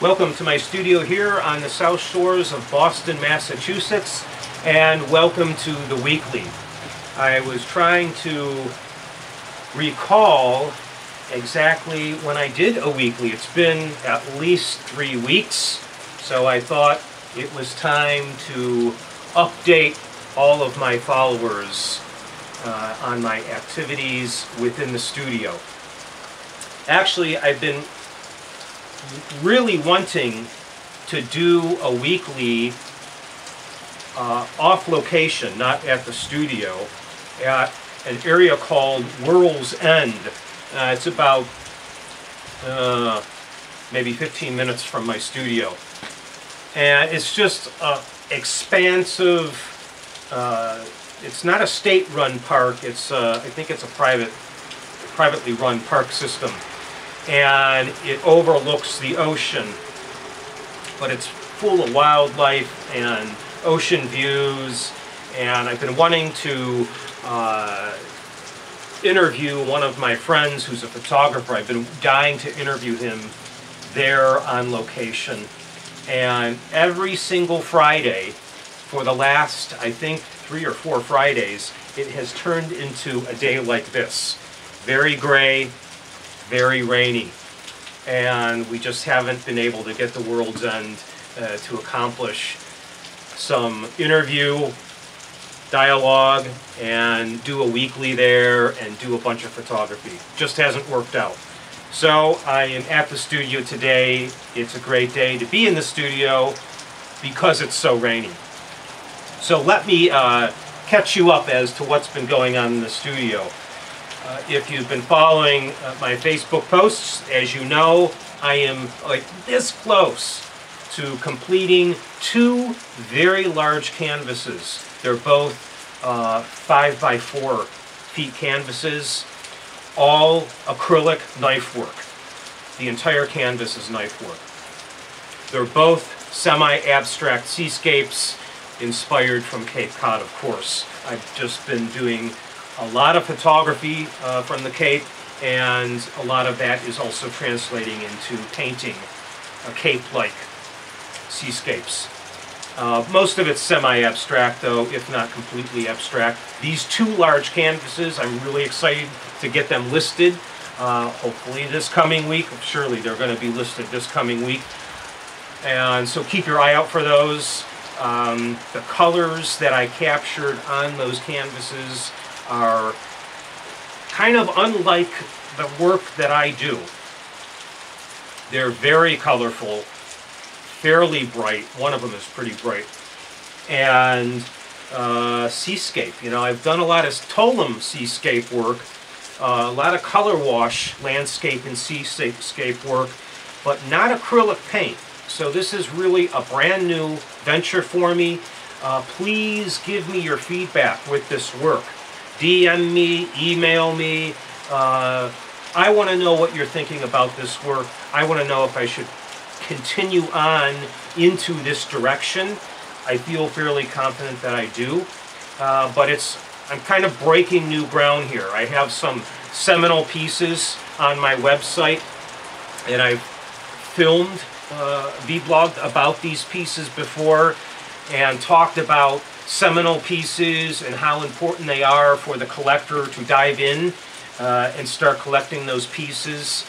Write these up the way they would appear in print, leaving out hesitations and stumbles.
Welcome to my studio here on the South Shores of Boston, Massachusetts, and welcome to the weekly. I was trying to recall exactly when I did a weekly. It's been at least 3 weeks, so I thought it was time to update all of my followers on my activities within the studio. Actually, I've been really wanting to do a weekly off location, not at the studio, at an area called World's End. It's about maybe 15 minutes from my studio. And it's just expansive. It's not a state-run park. It's I think it's a privately run park system. And it overlooks the ocean, but it's full of wildlife and ocean views. And I've been wanting to interview one of my friends who's a photographer. I've been dying to interview him there on location. And every single Friday for the last, I think, 3 or 4 Fridays, it has turned into a day like this. Very gray, very rainy, and we just haven't been able to get the World's End to accomplish some interview, dialogue, and do a weekly there and do a bunch of photography. Just hasn't worked out. So I am at the studio today. It's a great day to be in the studio because it's so rainy. So let me catch you up as to what's been going on in the studio. If you've been following my Facebook posts, as you know, I am like this close to completing 2 very large canvases. They're both 5 by 4 feet canvases, all acrylic knife work. The entire canvas is knife work. They're both semi-abstract seascapes inspired from Cape Cod, of course. I've just been doing a lot of photography from the Cape, and a lot of that is also translating into painting Cape-like seascapes. Most of it's semi-abstract, though, if not completely abstract. These 2 large canvases, I'm really excited to get them listed. Hopefully this coming week. Surely they're going to be listed this coming week. And so keep your eye out for those. The colors that I captured on those canvases are kind of unlike the work that I do. They're very colorful, fairly bright. One of them is pretty bright. And seascape. You know, I've done a lot of Tollum seascape work, a lot of color wash landscape and seascape work, but not acrylic paint. So this is really a brand new venture for me. Please give me your feedback with this work. DM me, email me. I want to know what you're thinking about this work. I want to know if I should continue on into this direction. I feel fairly confident that I do. But I'm kind of breaking new ground here. I have some seminal pieces on my website, and I've filmed, vlogged about these pieces before and talked about seminal pieces and how important they are for the collector to dive in and start collecting those pieces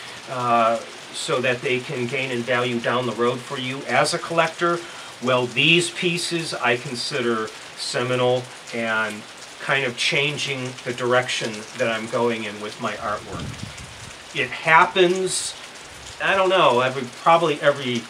so that they can gain in value down the road for you as a collector. Well, these pieces I consider seminal and kind of changing the direction that I'm going in with my artwork. It happens, I don't know, probably every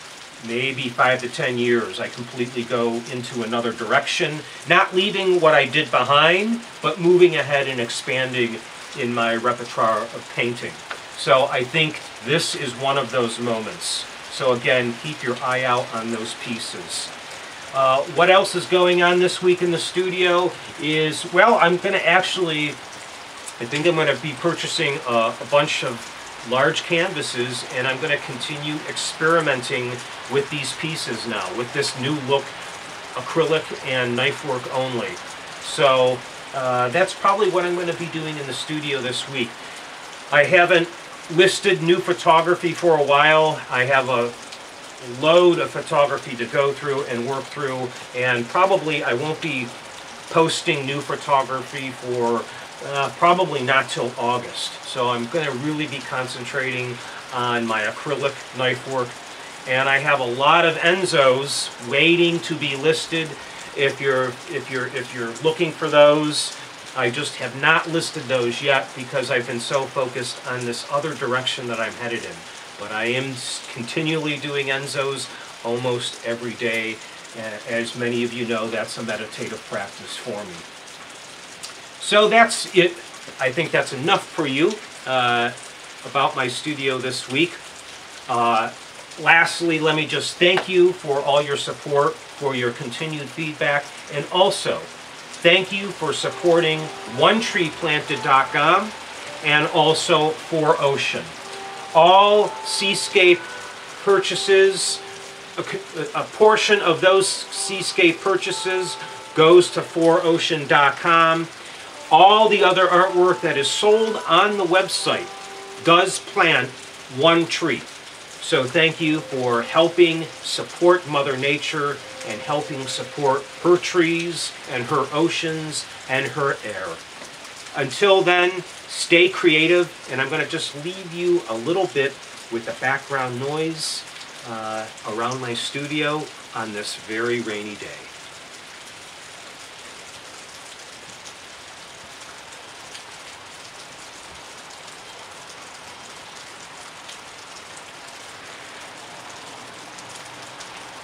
maybe 5 to 10 years, I completely go into another direction, not leaving what I did behind, but moving ahead and expanding in my repertoire of painting. So I think this is one of those moments. So again, keep your eye out on those pieces. What else is going on this week in the studio is, well, I think I'm going to be purchasing a bunch of large canvases, and I'm going to continue experimenting with these pieces now, with this new look, acrylic and knife work only. So that's probably what I'm going to be doing in the studio this week. I haven't listed new photography for a while. I have load of photography to go through and work through, and probably I won't be posting new photography for probably not till August. So I'm going to really be concentrating on my acrylic knife work, and I have a lot of Enzos waiting to be listed. If you're looking for those, I just have not listed those yet because I've been so focused on this other direction that I'm headed in. But I am continually doing Enzos almost every day. As many of you know, that's a meditative practice for me. So that's it. I think that's enough for you about my studio this week. Lastly, let me just thank you for all your support, for your continued feedback, and also thank you for supporting OneTreePlanted.com and also 4Ocean. All Seascape purchases, a portion of those Seascape purchases goes to 4Ocean.com. All the other artwork that is sold on the website does plant one tree. So thank you for helping support Mother Nature and helping support her trees and her oceans and her air. Until then, stay creative, and I'm going to just leave you a little bit with the background noise around my studio on this very rainy day.